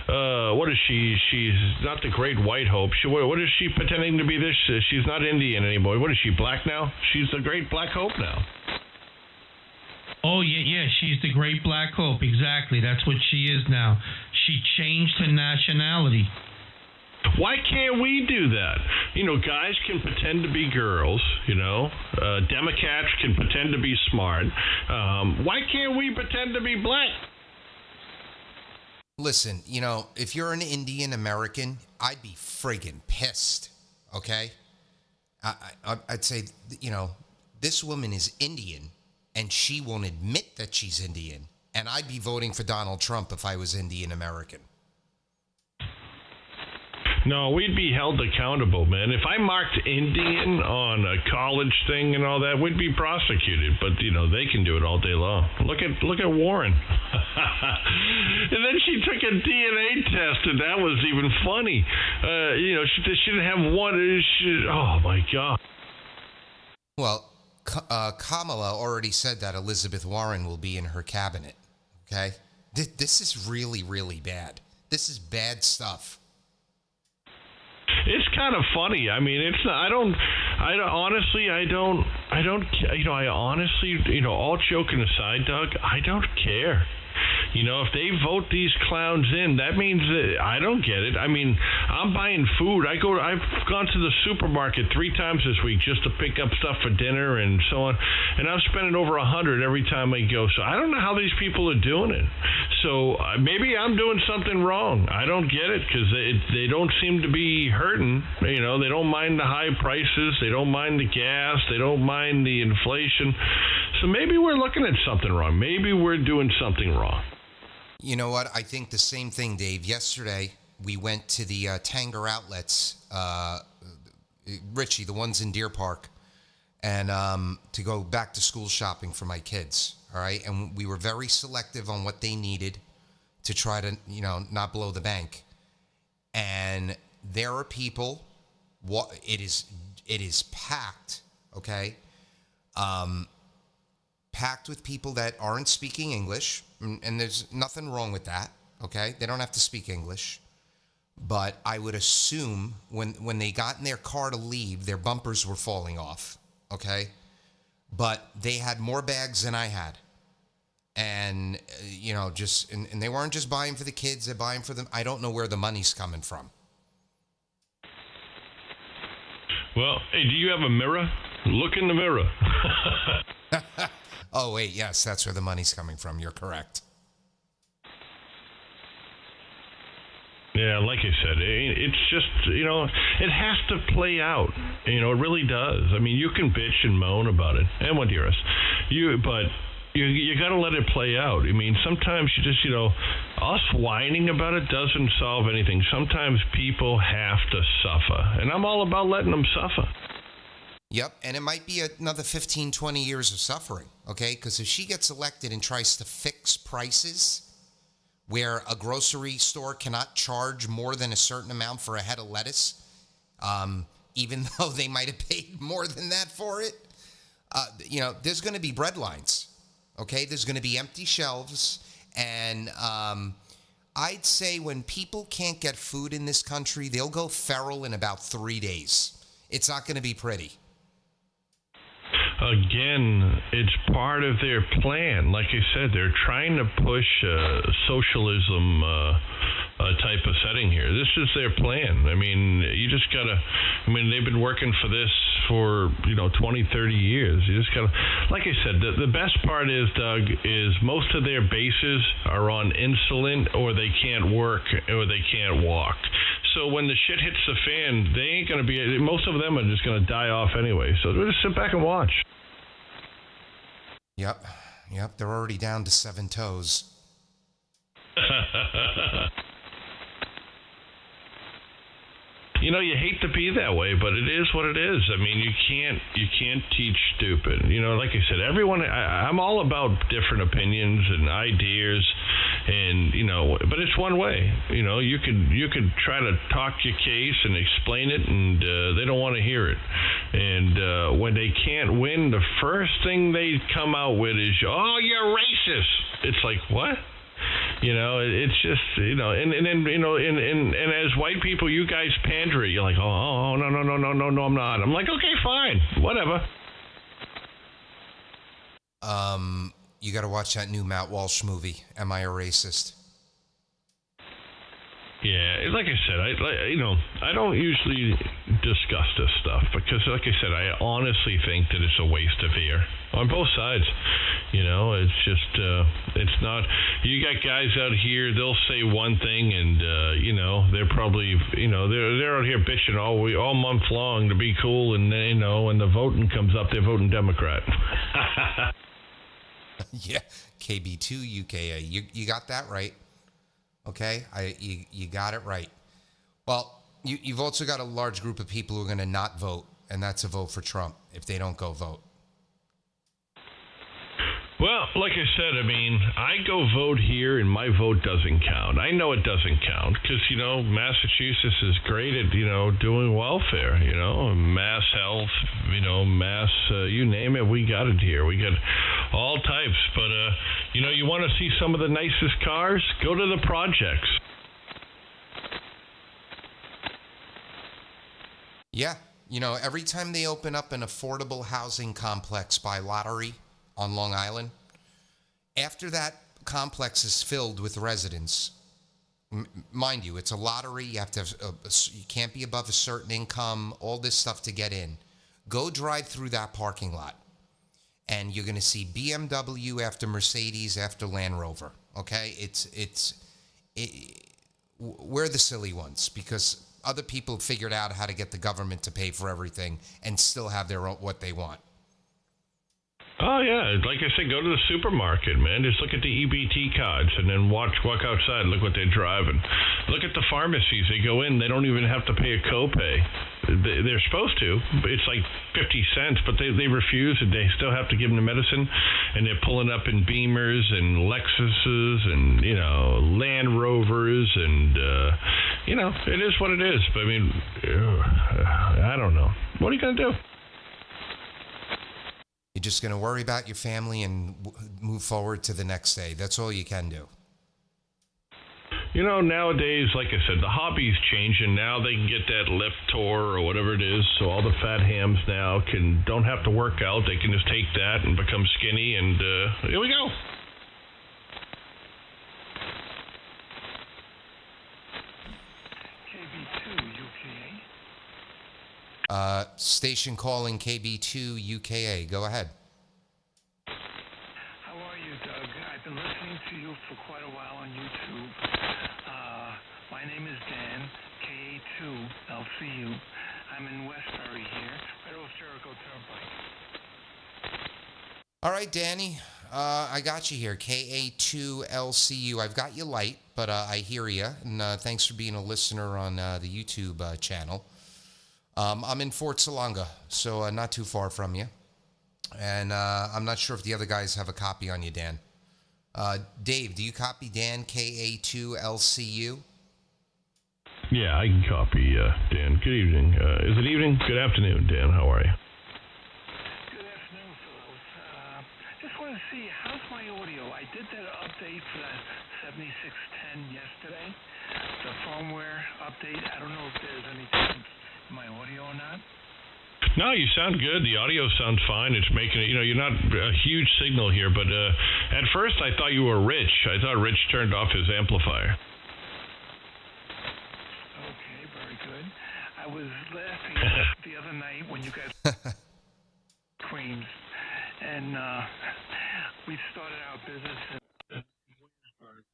Speaker 1: what is she? She's not the Great White Hope. What is she pretending to be? This? She's not Indian anymore. What is she? Black now? She's the Great Black Hope now.
Speaker 4: Oh, yeah, she's the Great Black Hope. Exactly. That's what she is now. She changed her nationality.
Speaker 1: Why can't we do that? Guys can pretend to be girls, Democrats can pretend to be smart. Why can't we pretend to be black?
Speaker 2: Listen, if you're an Indian American, I'd be friggin' pissed, okay? I'd say, this woman is Indian, and she won't admit that she's Indian. And I'd be voting for Donald Trump if I was Indian American.
Speaker 1: No, we'd be held accountable, man. If I marked Indian on a college thing and all that, we'd be prosecuted. But they can do it all day long. Look at Warren. And then she took a DNA test, and that was even funny. She didn't have one. Oh my God.
Speaker 2: Well, Kamala already said that Elizabeth Warren will be in her cabinet. Okay, this is really, really bad. This is bad stuff.
Speaker 1: It's kind of funny. I mean, it's not, I honestly, all joking aside, Doug, I don't care. If they vote these clowns in, that means that I don't get it. I mean, I'm buying food. I've gone to the supermarket 3 times this week just to pick up stuff for dinner and so on, and I'm spending over $100 every time I go. So I don't know how these people are doing it. So maybe I'm doing something wrong. I don't get it because they don't seem to be hurting. They don't mind the high prices. They don't mind the gas. They don't mind the inflation. So maybe we're looking at something wrong. Maybe we're doing something wrong.
Speaker 2: You know what? I think the same thing, Dave. Yesterday, we went to the Tanger outlets, Richie, the ones in Deer Park, and to go back to school shopping for my kids. All right. And we were very selective on what they needed to try to, not blow the bank. And there are people, it is packed. Okay. Packed with people that aren't speaking English, and there's nothing wrong with that, okay? They don't have to speak English, but I would assume when they got in their car to leave, their bumpers were falling off, okay? But they had more bags than I had, and, and they weren't just buying for the kids, they're buying for them. I don't know where the money's coming from.
Speaker 1: Well, hey, do you have a mirror? Look in the mirror.
Speaker 2: Oh, wait, yes, that's where the money's coming from. You're correct.
Speaker 1: Yeah, like I said, it's just, it has to play out. It really does. I mean, you can bitch and moan about it, and what dearest, but you got to let it play out. I mean, sometimes you just, us whining about it doesn't solve anything. Sometimes people have to suffer, and I'm all about letting them suffer.
Speaker 2: Yep, and it might be another 15, 20 years of suffering, okay? Because if she gets elected and tries to fix prices where a grocery store cannot charge more than a certain amount for a head of lettuce, even though they might have paid more than that for it, there's going to be bread lines, okay? There's going to be empty shelves, and I'd say when people can't get food in this country, they'll go feral in about 3 days. It's not going to be pretty.
Speaker 1: Again, it's part of their plan. Like I said, they're trying to push socialism type of setting here. This is their plan. I mean, you just gotta, they've been working for this for, 20, 30 years. You just gotta, like I said, the best part is, Doug, is most of their bases are on insulin, or they can't work, or they can't walk. So when the shit hits the fan, they ain't going to be, most of them are just going to die off anyway. So just sit back and watch.
Speaker 2: Yep. They're already down to 7 toes.
Speaker 1: You hate to be that way, but it is what it is. I mean, you can't teach stupid. Like I said, everyone, I'm all about different opinions and ideas, and but it's one way. You could try to talk your case and explain it, and they don't want to hear it. And when they can't win, the first thing they come out with is, "Oh, you're racist." It's like, what? It's just, and then, and as white people, you guys pander it. You're like, oh, no, I'm not. I'm like, okay, fine, whatever.
Speaker 2: You got to watch that new Matt Walsh movie, Am I a Racist?
Speaker 1: Yeah, like I said, I don't usually discuss this stuff because, like I said, I honestly think that it's a waste of air on both sides. It's just, it's not. You got guys out here, they'll say one thing, and they're probably, they're out here bitching all month long to be cool, and when the voting comes up, they're voting Democrat.
Speaker 2: Yeah, KB2 UKA. You got that right. Okay, you got it right. Well, you've also got a large group of people who are going to not vote, and that's a vote for Trump if they don't go vote.
Speaker 1: Well, like I said, I go vote here, and my vote doesn't count. I know it doesn't count because, Massachusetts is great at, doing welfare, mass health, mass, you name it, we got it here. We got all types. But, you want to see some of the nicest cars? Go to the projects.
Speaker 2: Yeah. Every time they open up an affordable housing complex by lottery on Long Island, after that complex is filled with residents, mind you, it's a lottery. You have to you can't be above a certain income, all this stuff to get in. Go drive through that parking lot, and you're going to see BMW after Mercedes after Land Rover. Okay, we're the silly ones because other people figured out how to get the government to pay for everything and still have their own, what they want.
Speaker 1: Oh, yeah. Like I said, go to the supermarket, man. Just look at the EBT cards and then walk outside and look what they're driving. Look at the pharmacies. They go in. They don't even have to pay a copay. They're supposed to. It's like 50 cents, but they refuse, and they still have to give them the medicine. And they're pulling up in Beamers and Lexuses and, Land Rovers. And, it is what it is. But, I don't know. What are you going to do?
Speaker 2: You're just going to worry about your family and move forward to the next day. That's all you can do.
Speaker 1: Nowadays, like I said, the hobby's changing. Now they can get that Lift Tour or whatever it is, so all the fat hams now don't have to work out. They can just take that and become skinny, and here we go.
Speaker 2: Station calling KB2 UKA. Go ahead.
Speaker 6: How are you, Doug? I've been listening to you for quite a while on YouTube. My name is Dan, KA2LCU. I'm in Westbury here, right off Jericho Turnpike.
Speaker 2: All right, Danny. I got you here. KA2LCU. I've got you light, but I hear you. And thanks for being a listener on the YouTube channel. I'm in Fort Salonga, so not too far from you. And I'm not sure if the other guys have a copy on you, Dan. Dave, do you copy Dan, KA2LCU?
Speaker 1: Yeah, I can copy Dan. Good evening. Is it evening? Good afternoon, Dan. How are you?
Speaker 6: Good afternoon, fellows. Just want to see, how's my audio? I did that update for that 7610 yesterday. The firmware update. I don't know if there's anything in my audio or not.
Speaker 1: No, you sound good. The audio sounds fine. It's making it, you're not a huge signal here, but at first I thought you were Rich. I thought Rich turned off his amplifier.
Speaker 6: Okay, very good. I was laughing the other night when you guys creams, and we started our business in Williamsburg,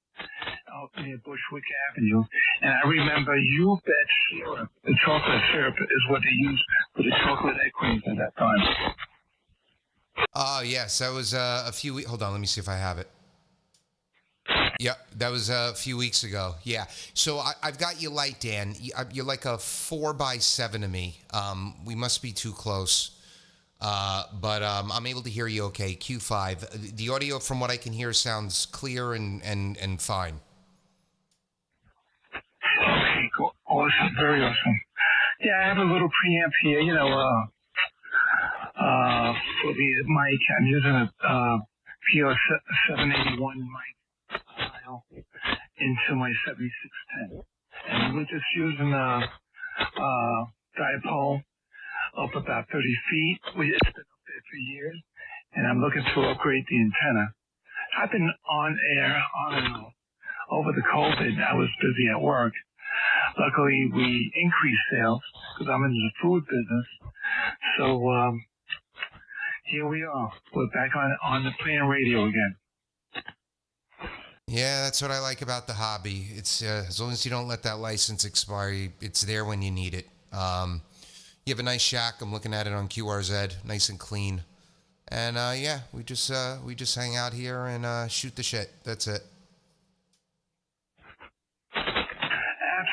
Speaker 6: out near Bushwick Avenue, and I remember You Bet syrup. The chocolate syrup is what they used for the chocolate egg creams at that time.
Speaker 2: Oh, yes. That was a few weeks. Hold on. Let me see if I have it. Yeah, that was a few weeks ago. Yeah. So I've got you light, Dan. You're like a 4x7 to me. We must be too close. But I'm able to hear you okay. Q5. The audio, from what I can hear, sounds clear and fine.
Speaker 6: Okay, cool. Awesome. Very awesome. Yeah, I have a little preamp here, for the mic. I'm using a PR781 mic. into my 7610. And we're just using a dipole up about 30 feet. It's been up there for years, and I'm looking to upgrade the antenna. I've been on air on and off. Over the COVID, I was busy at work. Luckily, we increased sales because I'm in the food business. So here we are. We're back on the playing radio again.
Speaker 2: Yeah, that's what I like about the hobby. It's as long as you don't let that license expire, it's there when you need it. You have a nice shack. I'm looking at it on QRZ, nice and clean. And yeah, we just hang out here and shoot the shit. That's it.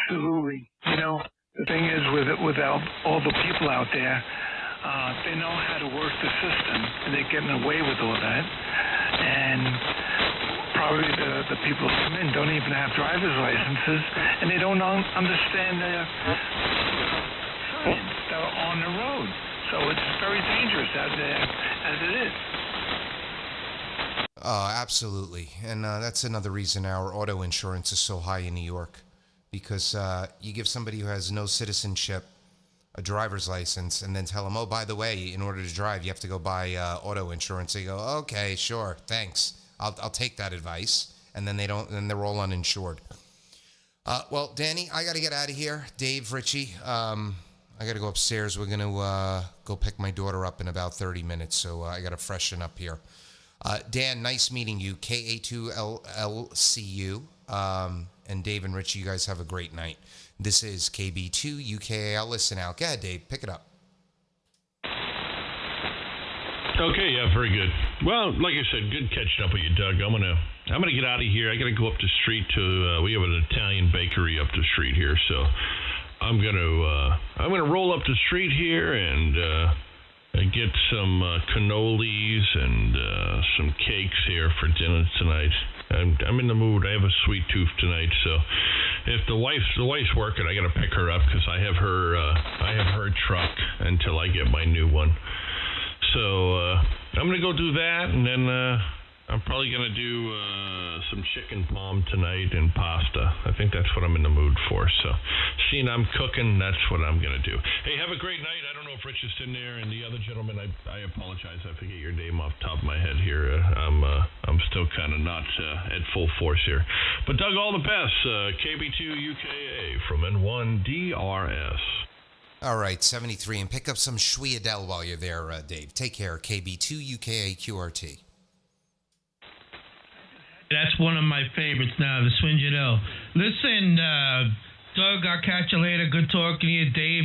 Speaker 6: Absolutely. You know, the thing is with all the people out there, they know how to work the system, and they're getting away with all that. And probably the people who come in don't even have driver's licenses, and they don't understand their signs that are on the road. So it's very dangerous out there as it is.
Speaker 2: Oh, absolutely. And that's another reason our auto insurance is so high in New York. Because you give somebody who has no citizenship a driver's license and then tell them, oh, by the way, in order to drive, you have to go buy auto insurance. They go, okay, sure, thanks. I'll take that advice. And then they're all uninsured. Well, Danny, I got to get out of here. Dave, Richie, I got to go upstairs. We're going to go pick my daughter up in about 30 minutes. So I got to freshen up here. Dan, nice meeting you. KA2LLCU. And Dave and Richie, you guys have a great night. This is KB2 UKAL. Listen out. Go ahead, Dave. Pick it up.
Speaker 1: Okay, yeah, very good. Well, like I said, good catching up with you, Doug. I'm gonna get out of here. I gotta go up the street to we have an Italian bakery up the street here, so I'm gonna roll up the street here and get some cannolis and some cakes here for dinner tonight. I'm in the mood. I have a sweet tooth tonight, so if the wife's working, I gotta pick her up because I have her truck until I get my new one. So I'm gonna go do that, and then I'm probably gonna do some chicken palm tonight and pasta. I think that's what I'm in the mood for. So, seeing I'm cooking, that's what I'm gonna do. Hey, have a great night. I don't know if Rich is in there, and the other gentleman, I apologize. I forget your name off the top of my head here. I'm still kind of not at full force here. But Doug, all the best. KB2 UKA from N1 DRS.
Speaker 2: All right, 73, and pick up some Schwiadel while you're there, Dave. Take care. KB2 UKA QRT.
Speaker 4: That's one of my favorites now, the Swinjadel. Listen, Doug, I'll catch you later. Good talking to you, Dave.